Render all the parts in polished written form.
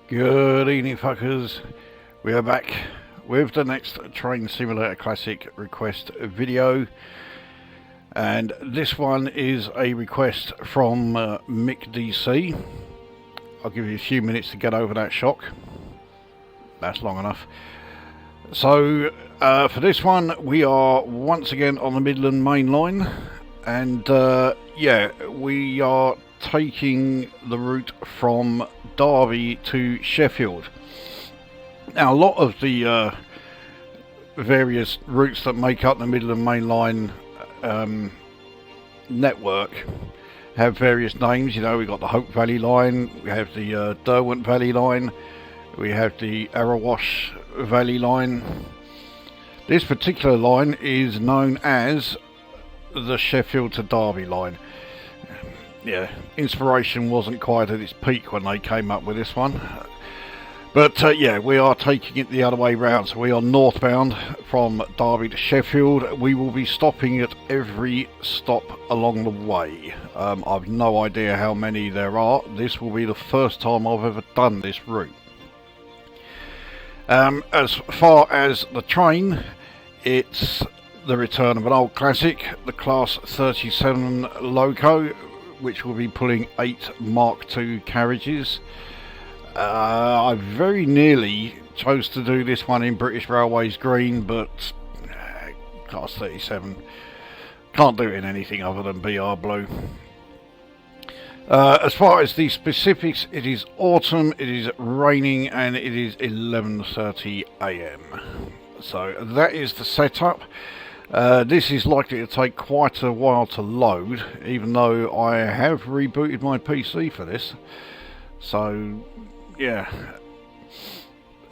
Good evening, fuckers. We are back with the next Train Simulator Classic request video, and this one is a request from MikkDC. I'll give you a few minutes to get over that shock. That's long enough. So for this one we are once again on the Midlands Mainline, and yeah, we are taking the route from Derby to Sheffield. Now, a lot of the various routes that make up the Midlands Mainline network have various names. You know, we've got the Hope Valley line, we have the Derwent Valley line, we have the Erewash Valley line. This particular line is known as the Sheffield to Derby line. Yeah, inspiration wasn't quite at its peak when they came up with this one. But yeah, we are taking it the other way round. So we are northbound from Derby to Sheffield. We will be stopping at every stop along the way. I've no idea how many there are. This will be the first time I've ever done this route. As far as the train, it's the return of an old classic, the Class 37 Loco, which will be pulling 8 Mark II carriages. I very nearly chose to do this one in British Railways green, but Class 37 can't do it in anything other than BR blue. As far as the specifics, it is autumn, it is raining, and it is 11:30 AM. So that is the setup. This is likely to take quite a while to load, even though I have rebooted my PC for this. So yeah,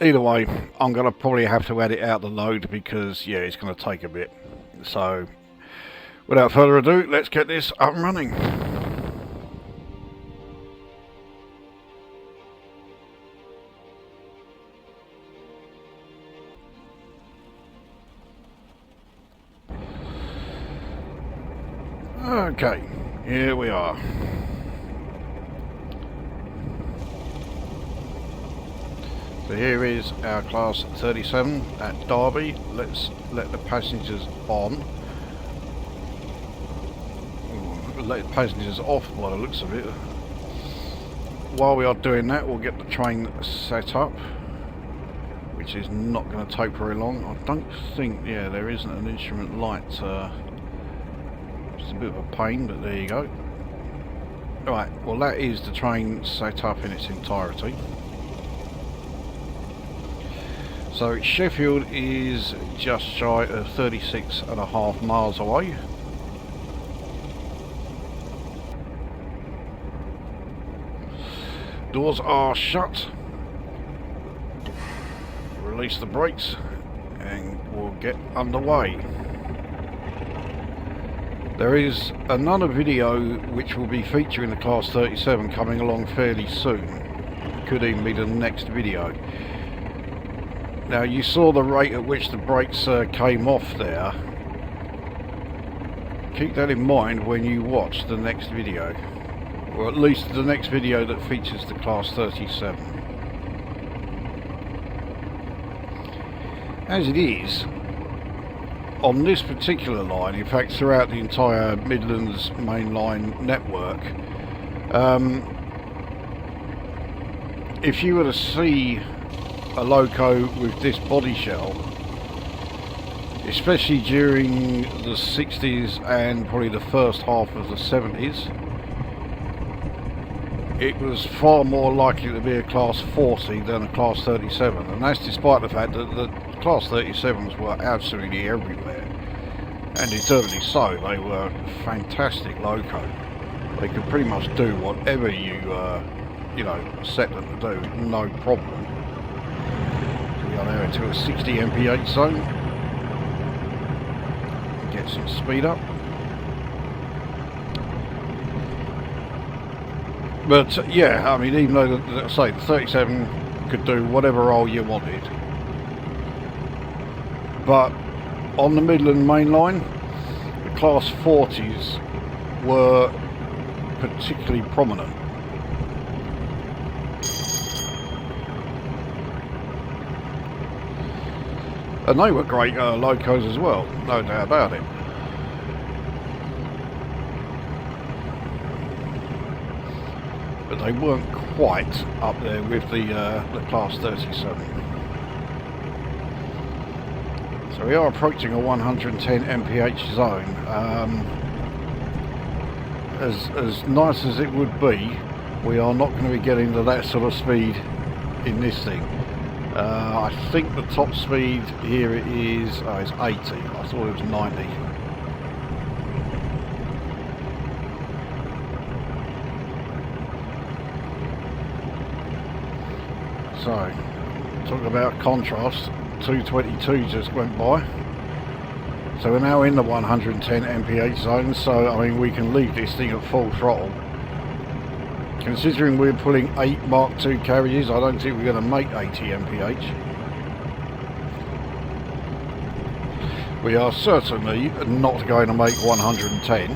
either way, I'm going to probably have to edit out the load because yeah, it's going to take a bit. So without further ado, let's get this up and running. Okay, here we are. So here is our Class 37 at Derby. Let's let the passengers on. Let the passengers off by the looks of it. While we are doing that, we'll get the train set up, which is not going to take very long. I don't think, yeah, there isn't an instrument light. It's a bit of a pain, but there you go. Right, well that is the train set up in its entirety. So Sheffield is just shy of 36.5 miles away. Doors are shut. Release the brakes and we'll get underway. There is another video which will be featuring the Class 37 coming along fairly soon. Could even be the next video. Now, you saw the rate at which the brakes came off there. Keep that in mind when you watch the next video, or at least the next video that features the Class 37. As it is, on this particular line, in fact throughout the entire Midlands Mainline network, if you were to see a loco with this body shell, especially during the 60s and probably the first half of the 70s, it was far more likely to be a Class 40 than a Class 37, and that's despite the fact that the Class 37s were absolutely everywhere, and deservedly so. They were fantastic loco. They could pretty much do whatever you know, set them to do, no problem. We are now into a 60 mph zone. Get some speed up. But yeah, I mean, even though the 37 could do whatever role you wanted, but on the Midlands Mainline, the Class 40s were particularly prominent. And they were great locos as well, no doubt about it. But they weren't quite up there with the Class 37. So we are approaching a 110 mph zone. As nice as it would be, we are not going to be getting to that sort of speed in this thing. I think the top speed here is, oh, it's 80. I thought it was 90. So, talking about contrast, 222 just went by. So we're now in the 110 mph zone, so I mean we can leave this thing at full throttle. Considering we're pulling 8 Mark II carriages, I don't think we're going to make 80 mph. We are certainly not going to make 110.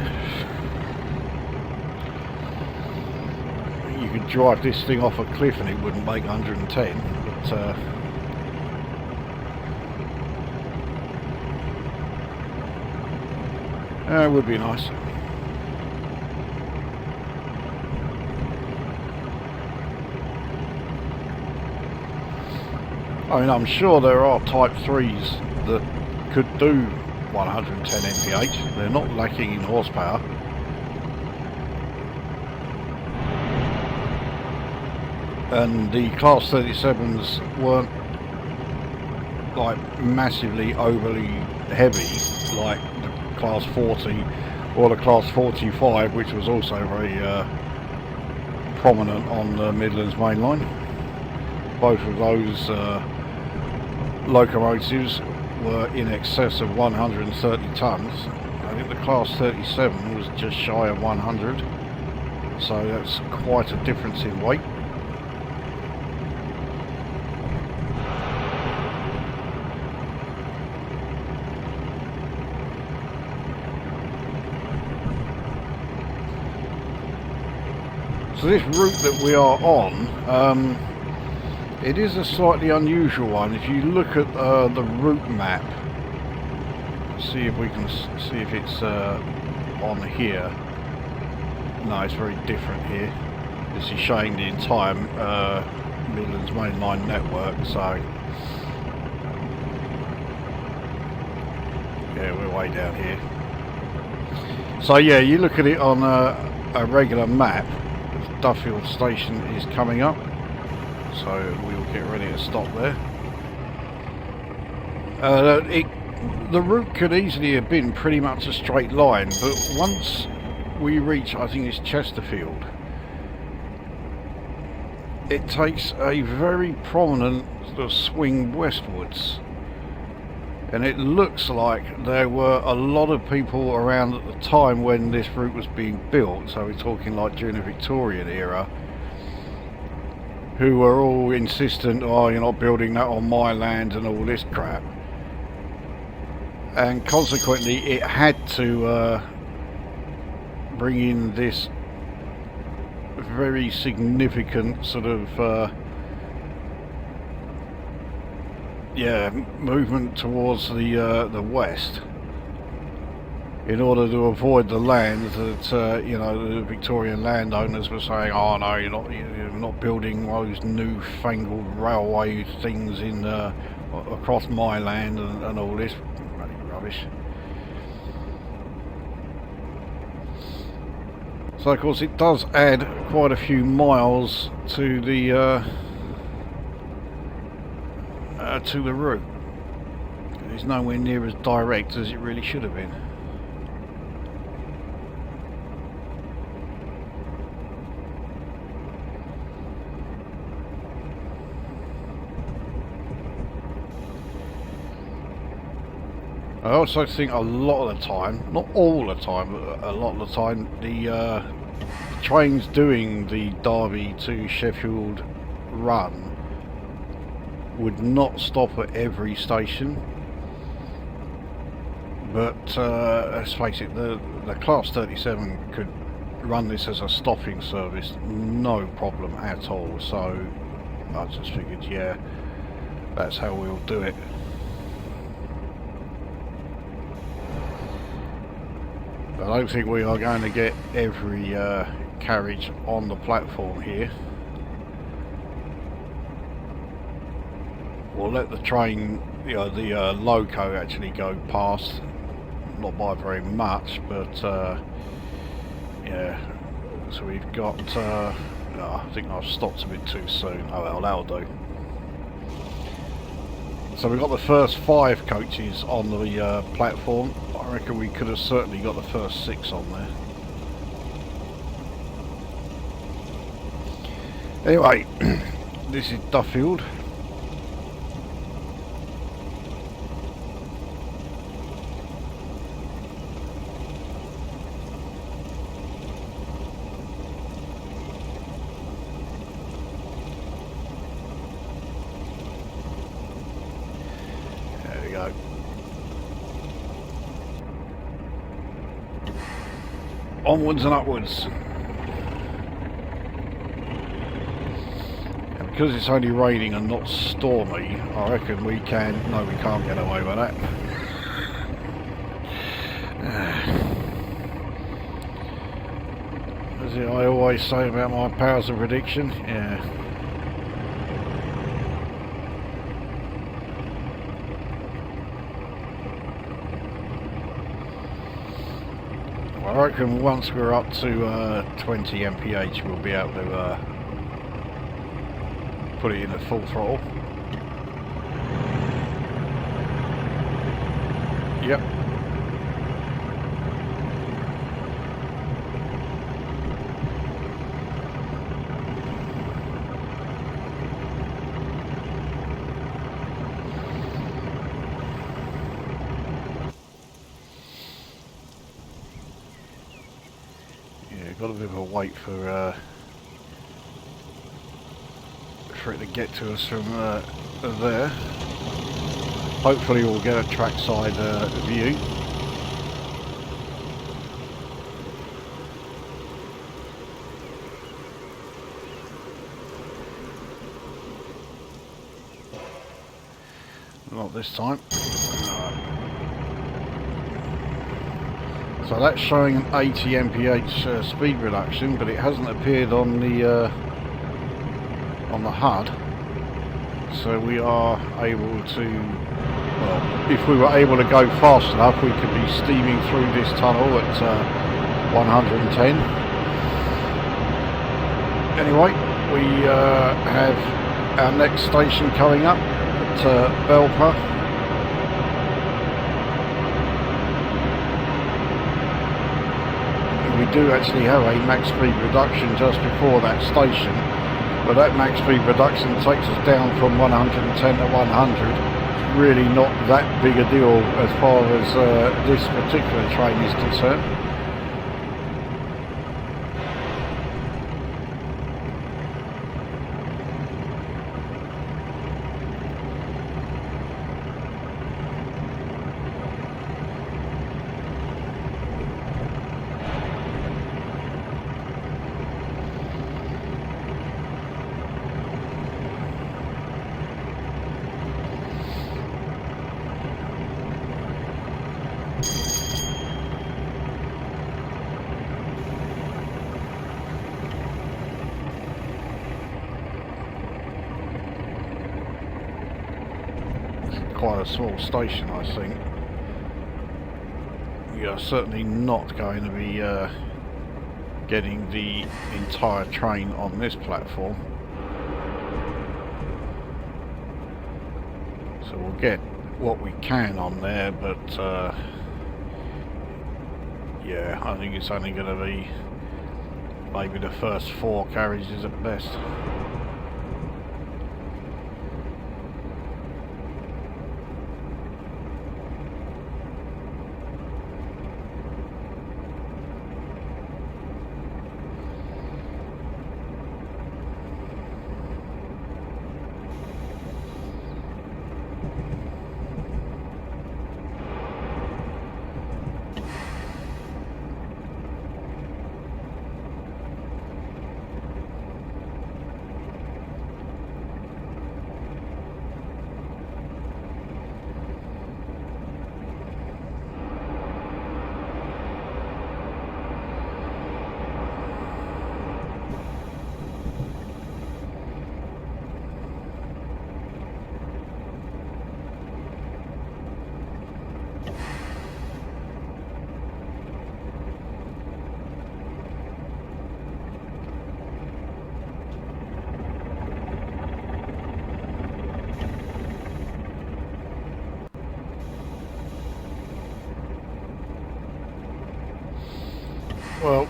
You could drive this thing off a cliff and it wouldn't make 110, but it would be nice. I mean, I'm sure there are Type 3s that could do 110 mph. They're not lacking in horsepower. And the Class 37s weren't like massively overly heavy like the Class 40 or the Class 45, which was also very prominent on the Midlands Mainline. Both of those locomotives were in excess of 130 tonnes. I think the Class 37 was just shy of 100, so that's quite a difference in weight. So this route that we are on, it is a slightly unusual one. If you look at the route map, see if we can see if it's on here. No, it's very different here. This is showing the entire Midlands Mainline Network, so yeah, we're way down here. So yeah, you look at it on a regular map, Duffield Station is coming up, so we'll get ready to stop there. The route could easily have been pretty much a straight line, but once we reach, I think it's Chesterfield, it takes a very prominent sort of swing westwards, and it looks like there were a lot of people around at the time when this route was being built, so we're talking like during the Victorian era, who were all insistent, oh, you're not building that on my land and all this crap. And consequently it had to bring in this very significant sort of movement towards the west in order to avoid the land that you know, the Victorian landowners were saying, oh no, you're not building those newfangled railway things in across my land and all this bloody rubbish. So of course it does add quite a few miles to the route. It's nowhere near as direct as it really should have been. I also think a lot of the time, not all the time, but a lot of the time, the trains doing the Derby to Sheffield run would not stop at every station, but let's face it, the Class 37 could run this as a stopping service, no problem at all, so I just figured, yeah, that's how we'll do it. I don't think we are going to get every carriage on the platform here. We'll let the train, you know, the loco actually go past, not by very much, but yeah. So we've got, oh, I think I've stopped a bit too soon. Oh well, that'll do. So we've got the first 5 coaches on the platform. I reckon we could have certainly got the first 6 on there. Anyway, this is Sheffield. There we go. Onwards and upwards. And because it's only raining and not stormy, I reckon we can... No, we can't get away with that. As I always say about my powers of prediction, yeah. I reckon once we're up to 20 mph we'll be able to put it in at full throttle. Yep. Got a bit of a wait for it to get to us from there. Hopefully we'll get a trackside view. Not this time. So that's showing an 80 mph speed reduction, but it hasn't appeared on the HUD. So we are able to, well, if we were able to go fast enough, we could be steaming through this tunnel at 110. Anyway, we have our next station coming up at Belper. We do actually have a max speed reduction just before that station, but that max speed reduction takes us down from 110 to 100. It's really not that big a deal as far as this particular train is concerned. Quite a small station, I think. We are certainly not going to be getting the entire train on this platform. So we'll get what we can on there, but yeah, I think it's only going to be maybe the first 4 carriages at best. Well,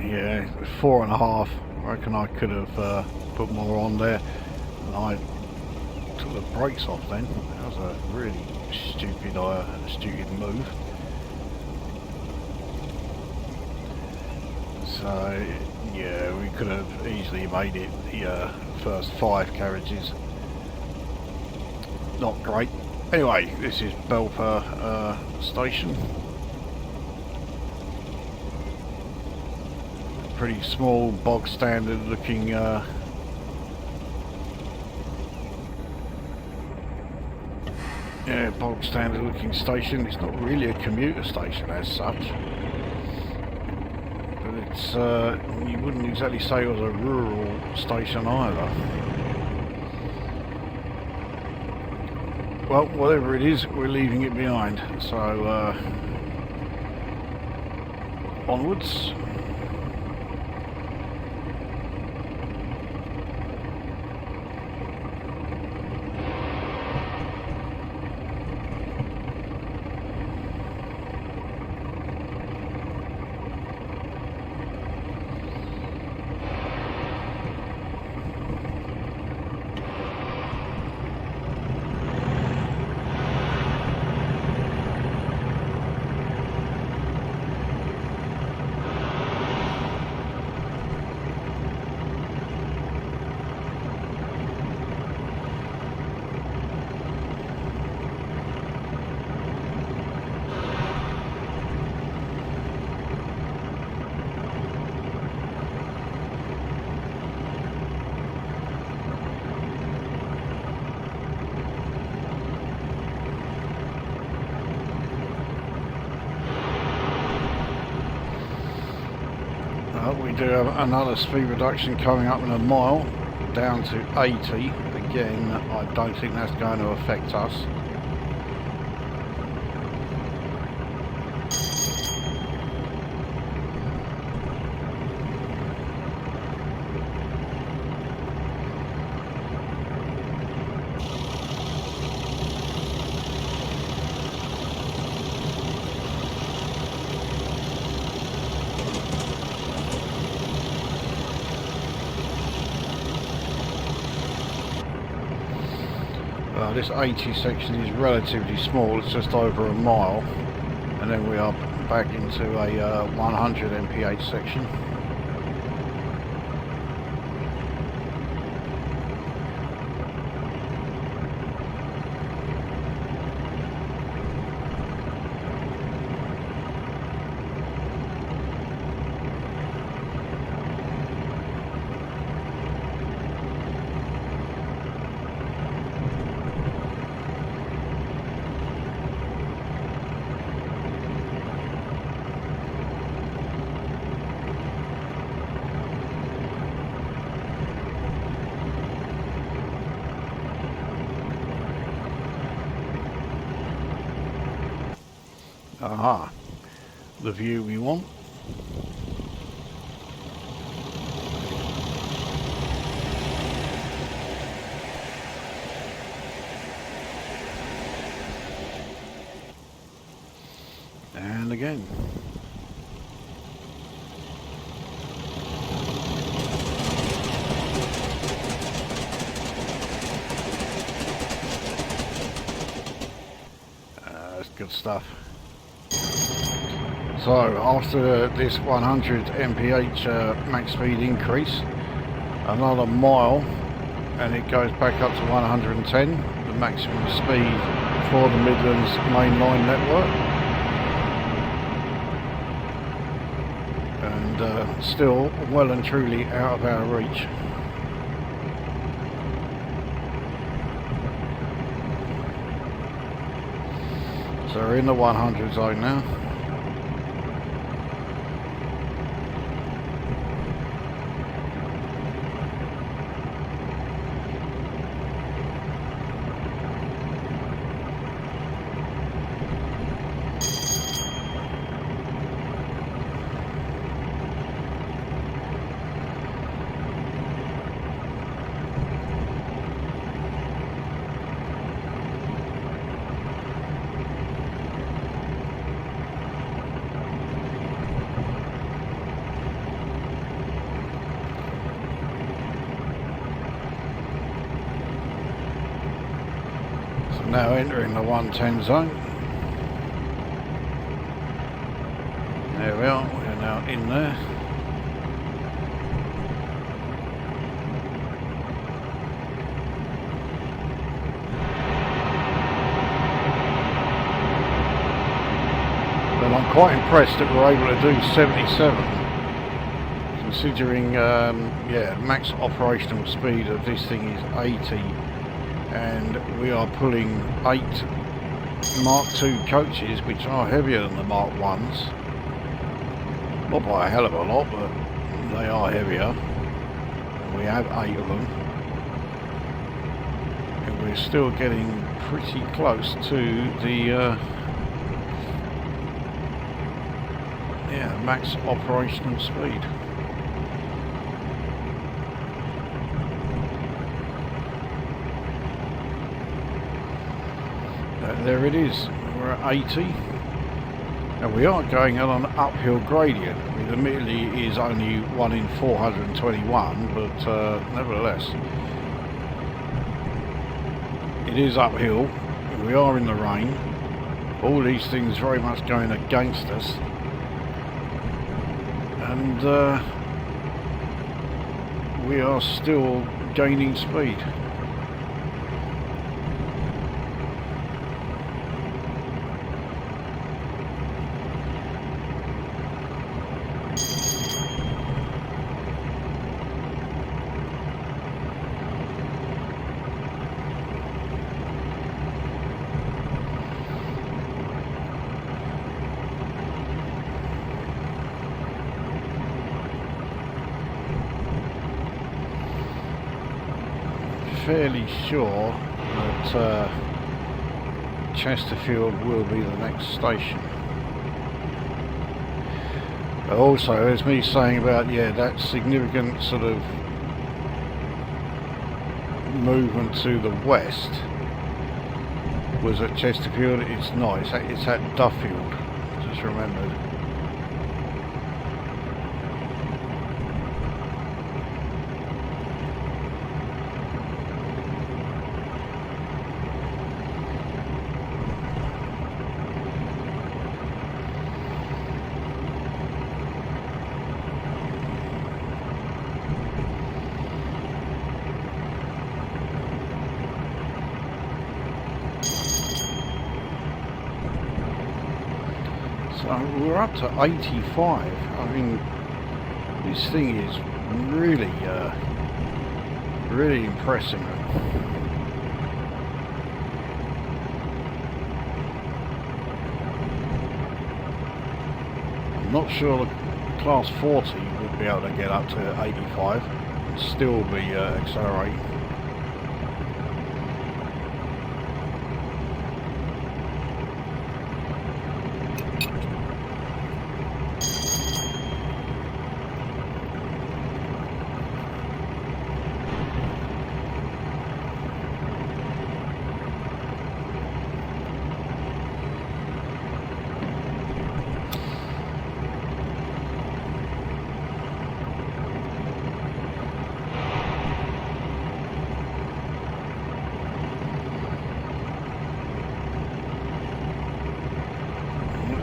yeah, 4.5. I reckon I could have put more on there, and I took the brakes off then. That was a really stupid move. So yeah, we could have easily made it the first 5 carriages. Not great. Anyway, this is Belper station. Pretty small, bog standard looking bog standard looking station. It's not really a commuter station as such, but it's you wouldn't exactly say it was a rural station either. Well, whatever it is, we're leaving it behind, so onwards. We do have another speed reduction coming up in a mile, down to 80. Again, I don't think that's going to affect us. This 80 section is relatively small, it's just over a mile, and then we are back into a 100 mph section. Aha, the view we want. And again. That's good stuff. So after this 100 mph max speed increase, another mile and it goes back up to 110, the maximum speed for the Midlands Mainline Network. And still well and truly out of our reach. So we're in the 100 zone now. Now entering the 110 zone. There we are, we're now in there. But I'm quite impressed that we're able to do 77, considering yeah, max operational speed of this thing is 80, and we are pulling 8 Mark II coaches, which are heavier than the Mark 1s. Not by a hell of a lot, but they are heavier. We have 8 of them. And we're still getting pretty close to the yeah, max operational speed. There it is, we're at 80. And we are going on an uphill gradient. I mean, admittedly it is only 1 in 421, but nevertheless. It is uphill, we are in the rain. All these things very much going against us. And we are still gaining speed. Fairly sure that Chesterfield will be the next station. But also, as me saying about, yeah, that significant sort of movement to the west was at Chesterfield. It's not, it's at Duffield, just remembered. We're up to 85. I mean, this thing is really, really impressive. I'm not sure the Class 40 would be able to get up to 85 and still be accelerating.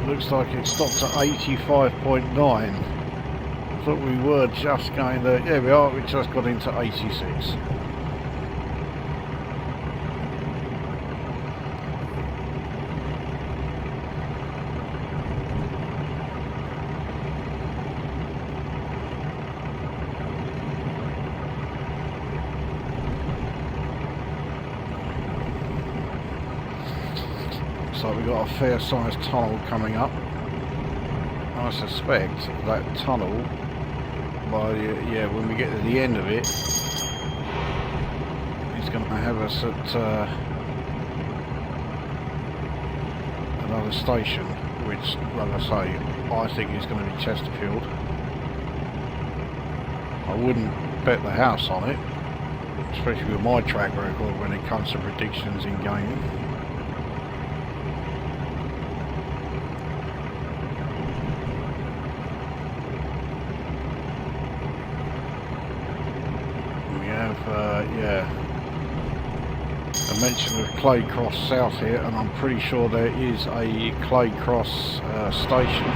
Looks like it stopped at 85.9. I thought we were just going there. Yeah, we are. We just got into 86. So we've got a fair sized tunnel coming up. I suspect that tunnel, by yeah, when we get to the end of it, it's going to have us at another station, which, like I say, I think is going to be Chesterfield. I wouldn't bet the house on it, especially with my track record when it comes to predictions in gaming. Yeah, I mentioned the Clay Cross South here, and I'm pretty sure there is a Clay Cross station.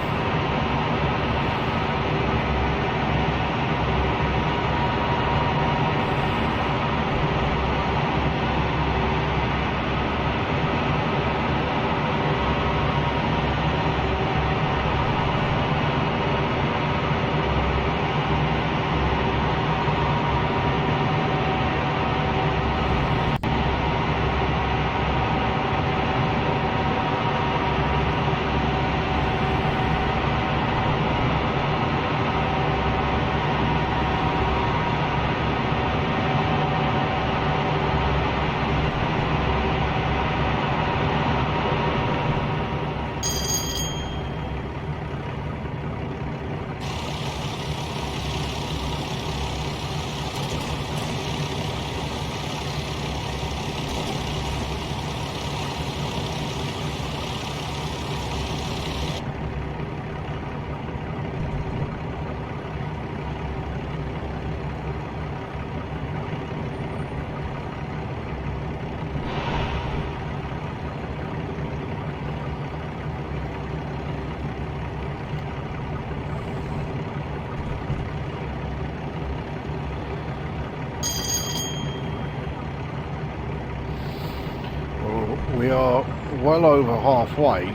We are well over halfway.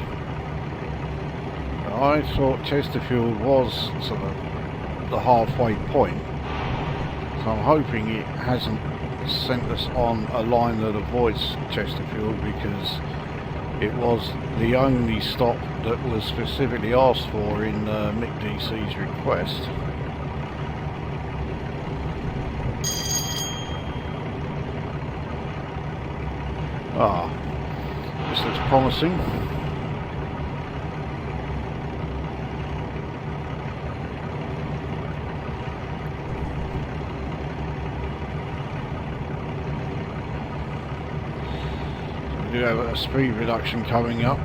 I thought Chesterfield was sort of the halfway point, so I'm hoping it hasn't sent us on a line that avoids Chesterfield, because it was the only stop that was specifically asked for in MikkDC's request. This looks promising. We do have a speed reduction coming up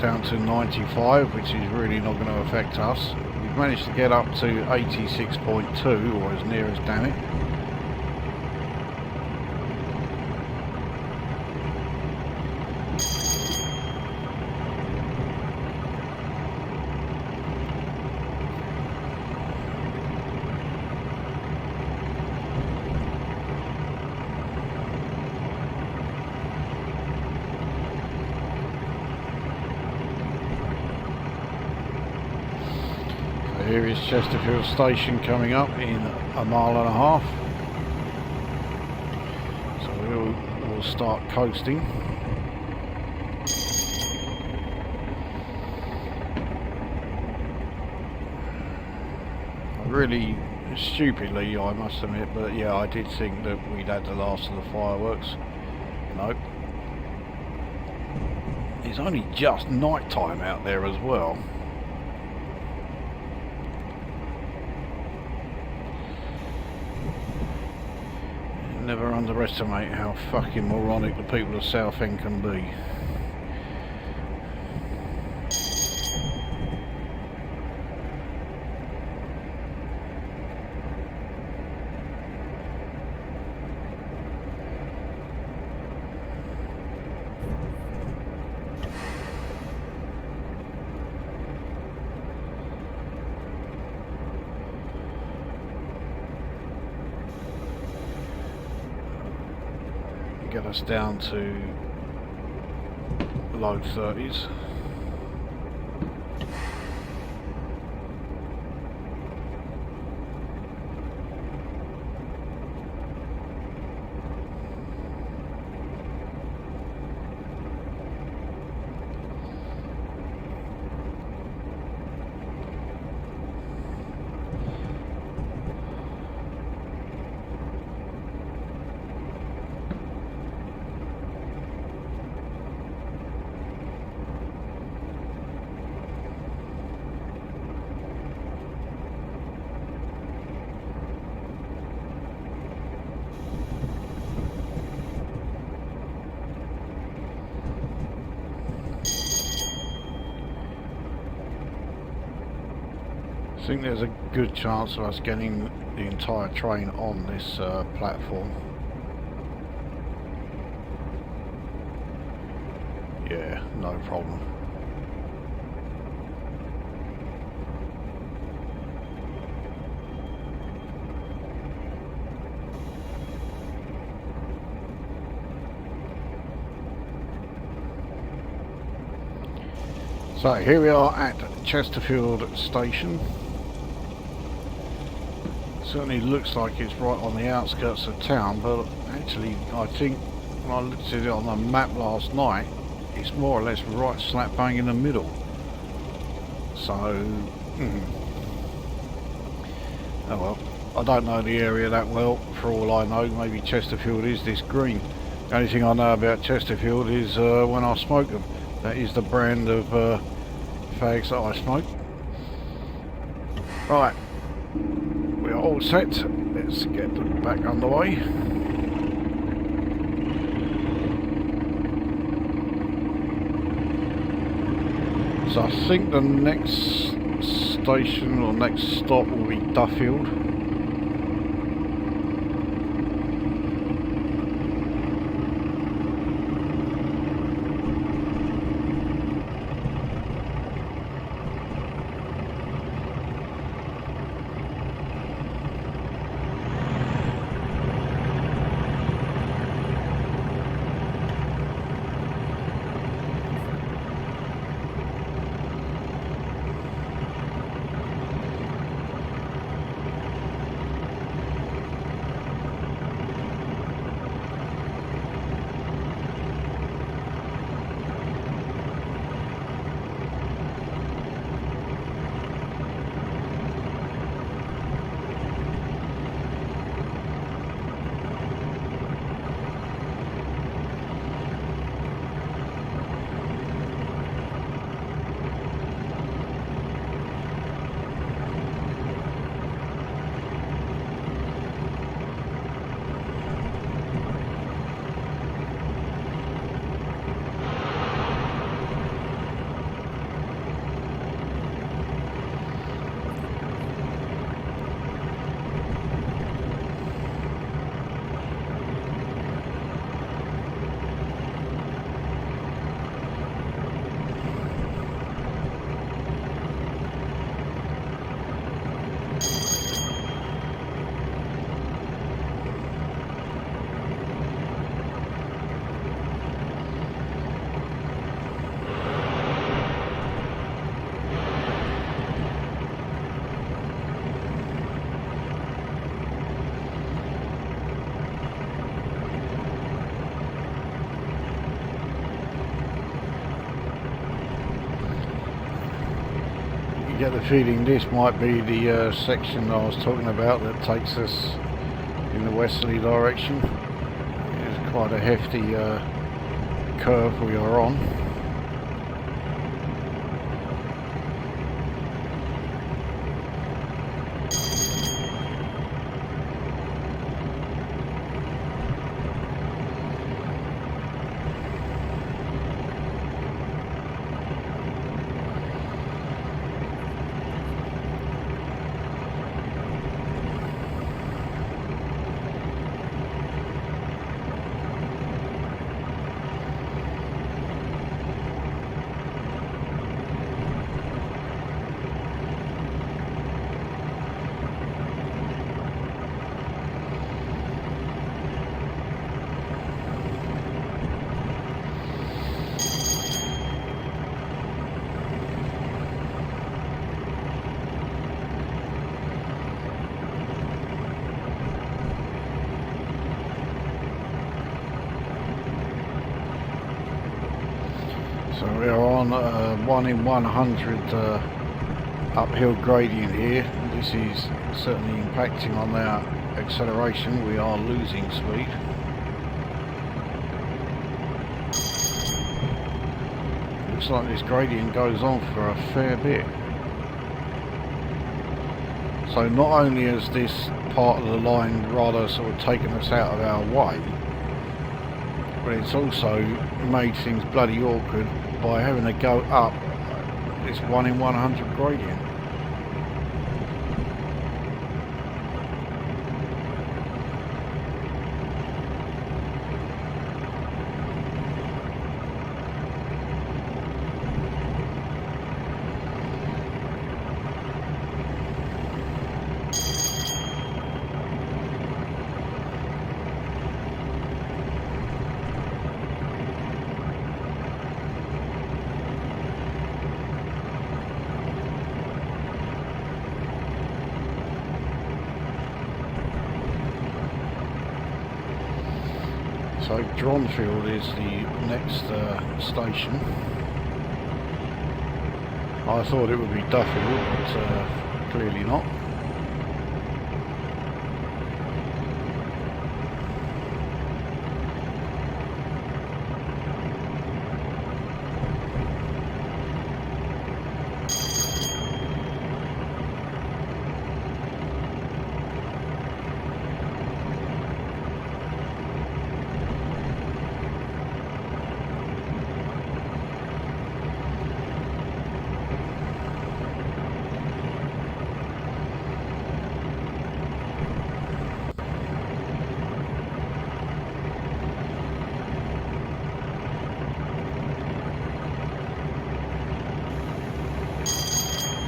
down to 95, which is really not going to affect us. We've managed to get up to 86.2, or as near as, damn it. Here is Chesterfield Station coming up in a mile and a half. So we'll start coasting. Really stupidly, I must admit, but yeah, I did think that we'd had the last of the fireworks. Nope. It's only just night time out there as well. Never underestimate how fucking moronic the people of Southend can be. Get us down to low 30s. I think there's a good chance of us getting the entire train on this platform. Yeah, no problem. So here we are at Chesterfield station. Certainly looks like it's right on the outskirts of town, but actually I think when I looked at it on the map last night, it's more or less right slap bang in the middle. So, oh well, I don't know the area that well. For all I know, maybe Chesterfield is this green. The only thing I know about Chesterfield is when I smoke them. That is the brand of fags that I smoke. Right, we are all set. Let's get back underway. So I think the next station or next stop will be Duffield. Get the feeling this might be the section I was talking about that takes us in the westerly direction. It's quite a hefty curve we are on. So we are on a 1 in 100 uphill gradient here. This is certainly impacting on our acceleration. We are losing speed. Looks like this gradient goes on for a fair bit. So not only has this part of the line rather sort of taken us out of our way, but it's also made things bloody awkward by having to go up this 1 in 100 gradient. So Dronfield is the next station. I thought it would be Duffield, but clearly not.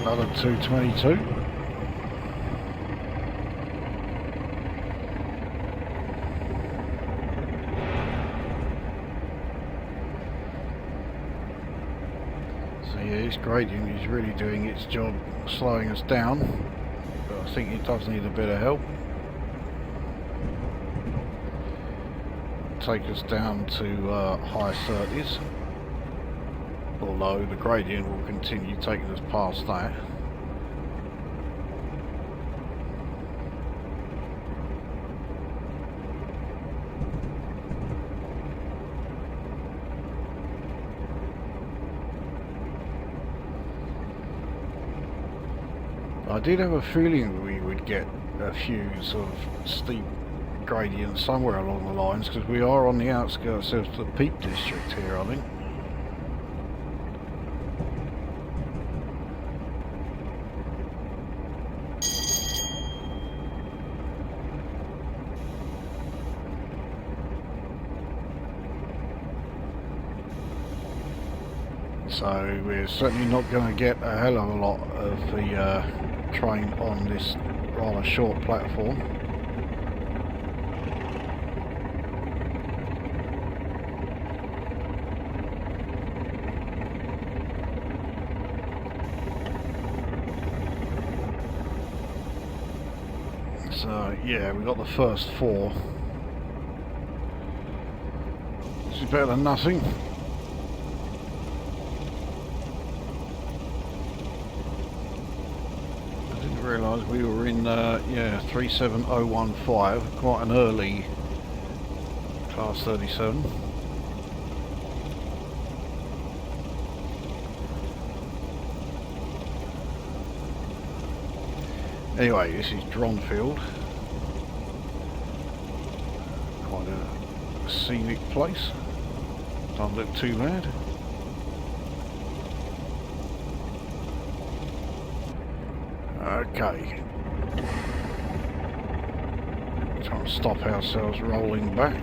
Another 222. So yeah, this gradient is really doing its job slowing us down, but I think it does need a bit of help. Take us down to high 30s. Although the gradient will continue taking us past that. I did have a feeling we would get a few sort of steep gradients somewhere along the lines, because we are on the outskirts of the Peak District here, I think. So we're certainly not going to get a hell of a lot of the train on this rather short platform. So yeah, we got the first 4. This is better than nothing. Realise we were in 37015, quite an early class 37. Anyway, this is Dronfield, quite a scenic place, don't look too bad. Okay, try and stop ourselves rolling back.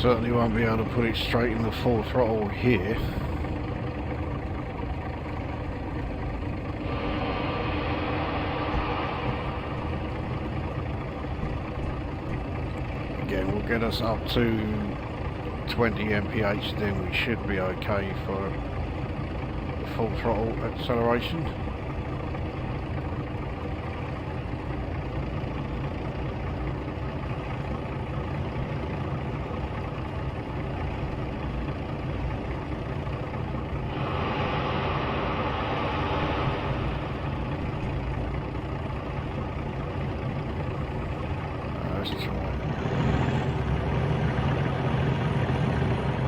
Certainly won't be able to put it straight in the full throttle here. Again, we'll get us up to 20 mph, then we should be okay for the full throttle acceleration.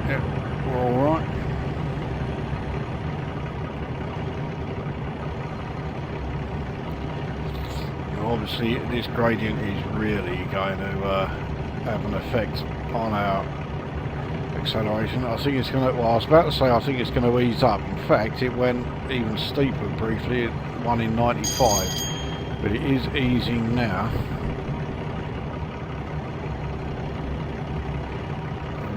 Yep, we're alright. Obviously this gradient is really going to have an effect on our acceleration. I think it's going to, well, I was about to say I think it's going to ease up. In fact, it went even steeper briefly at 1 in 95, but it is easing now.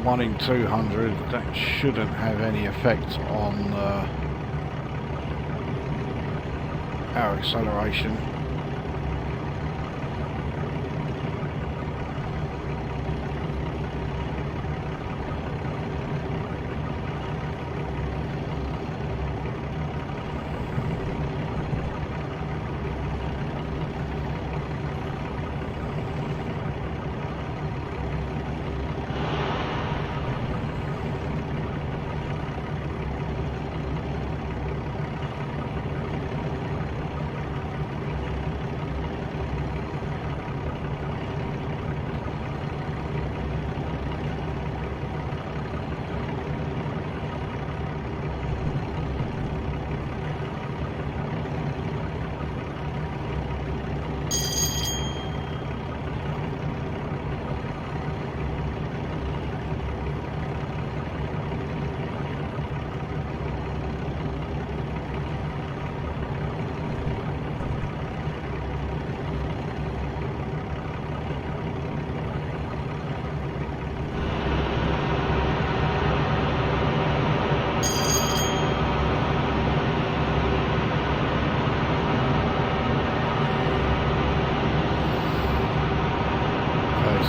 1 in 200, that shouldn't have any effect on our acceleration.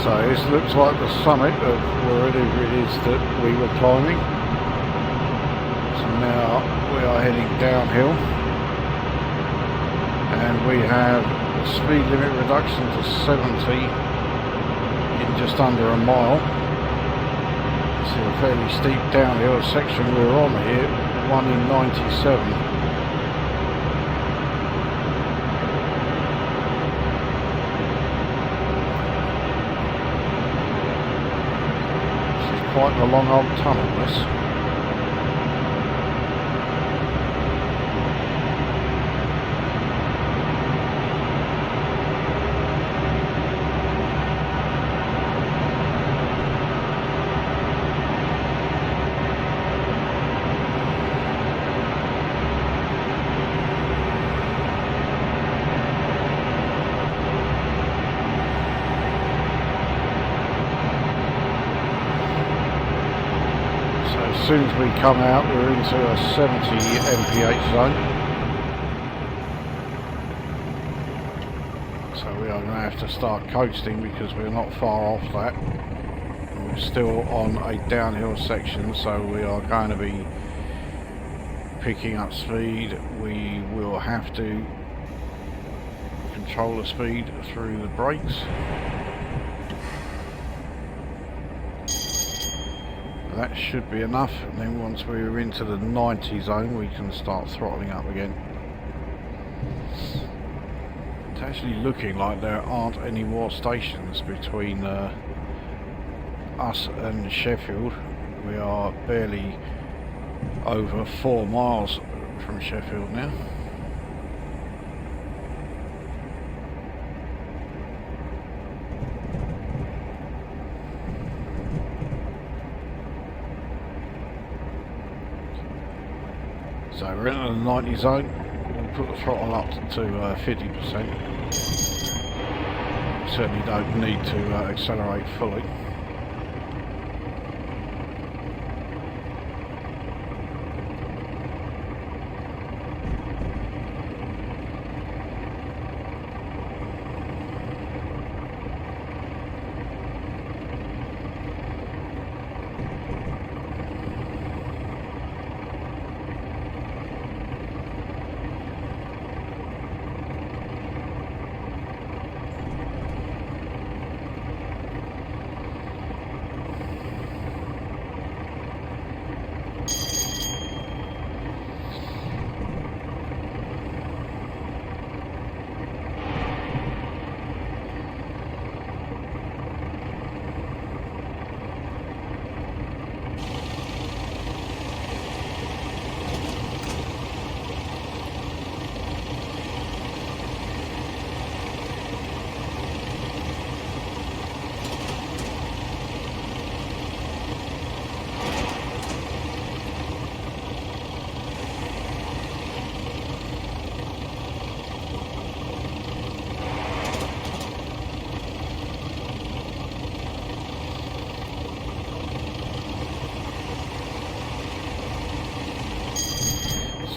So this looks like the summit of wherever it is that we were climbing. So now we are heading downhill, and we have a speed limit reduction to 70 in just under a mile. This is a fairly steep downhill section we're on here, 1 in 97. Quite a long old tunnel, this. As soon as we come out, we're into a 70 mph zone. So we are going to have to start coasting because we're not far off that. We're still on a downhill section, so we are going to be picking up speed. We will have to control the speed through the brakes. That should be enough, and then once we're into the 90 zone we can start throttling up again. It's actually looking like there aren't any more stations between us and Sheffield. We are barely over 4 miles from Sheffield now. So we're into the 90 zone. We'll put the throttle up to 50%. Certainly don't need to accelerate fully.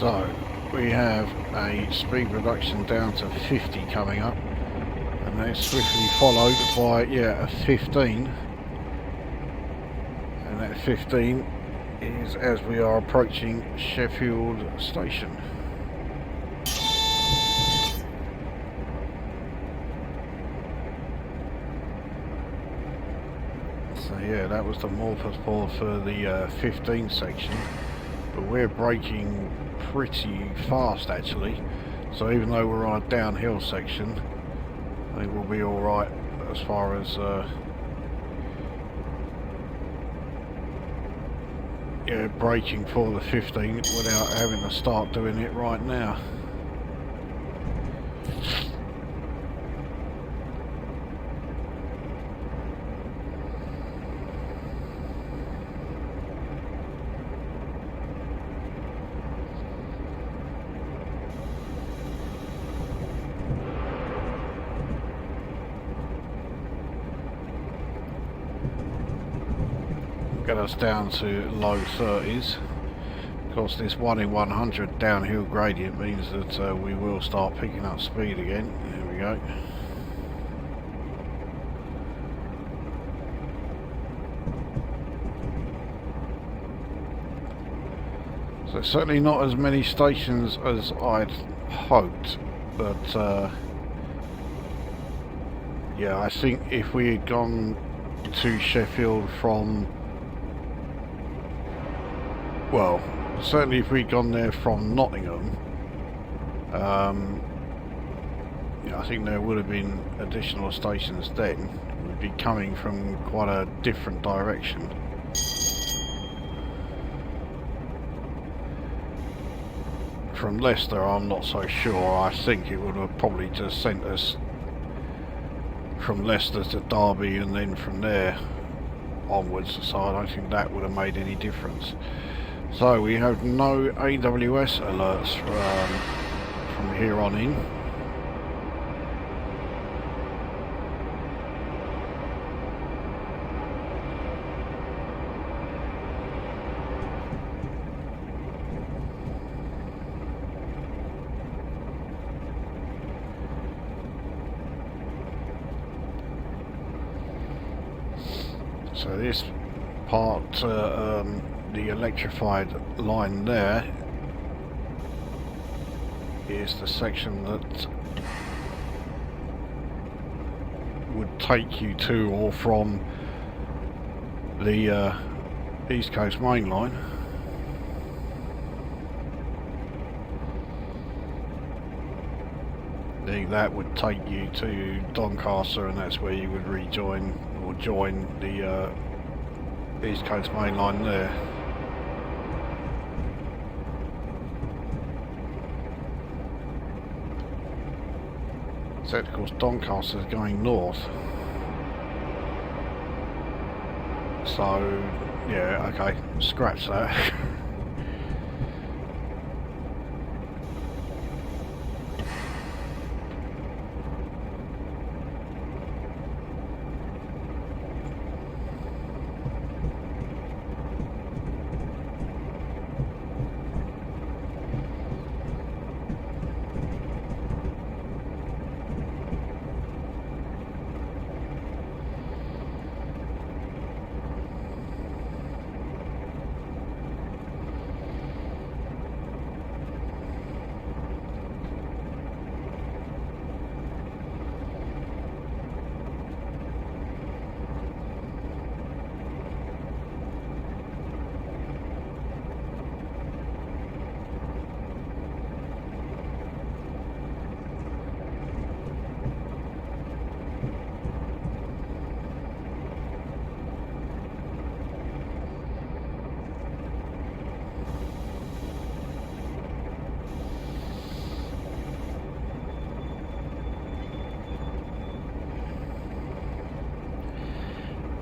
So we have a speed reduction down to 50 coming up, and then swiftly followed by a 15, and that 15 is as we are approaching Sheffield station. So yeah, that was the morph board for the 15 section, but we're braking pretty fast actually, so even though we're on a downhill section I think we'll be alright as far as braking for the 15 without having to start doing it right now. Get us down to low 30s. Of course, this 1 in 100 downhill gradient means that we will start picking up speed again. There we go. certainly not as many stations as I'd hoped, but yeah, I think if we had gone to Sheffield from, well, certainly if we'd gone there from Nottingham, yeah, I think there would have been additional stations then. We'd be coming from quite a different direction. From Leicester, I'm not so sure. I think it would have probably just sent us from Leicester to Derby and then from there onwards, so I don't think that would have made any difference. So we have no AWS alerts from here on in. So this part, the electrified line there, is the section that would take you to or from the East Coast Main Line. That would take you to Doncaster, and that's where you would rejoin or join the East Coast Main Line there. So of course Doncaster is going north. So yeah, okay, scratch that.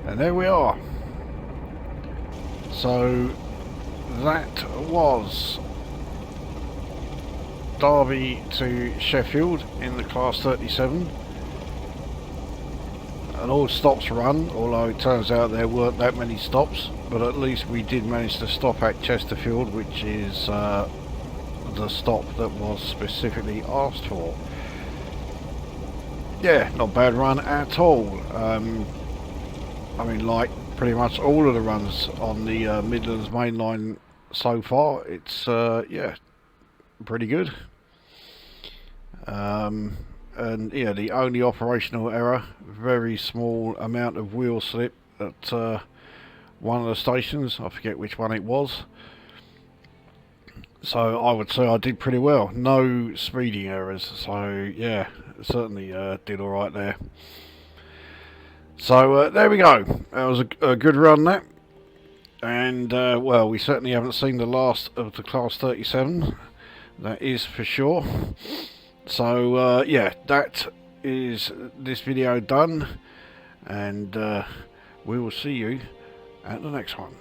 And there we are. So that was Derby to Sheffield in the Class 37. An all stops run, although it turns out there weren't that many stops, but at least we did manage to stop at Chesterfield, which is the stop that was specifically asked for. Yeah, not bad run at all. I mean, like pretty much all of the runs on the Midlands Mainline so far, it's yeah, pretty good. And yeah, the only operational error, very small amount of wheel slip at one of the stations. I forget which one it was. So I would say I did pretty well. No speeding errors. So yeah, certainly did all right there. So there we go. That was a good run, that. And well, we certainly haven't seen the last of the Class 37. That is for sure. So yeah, that is this video done, and we will see you at the next one.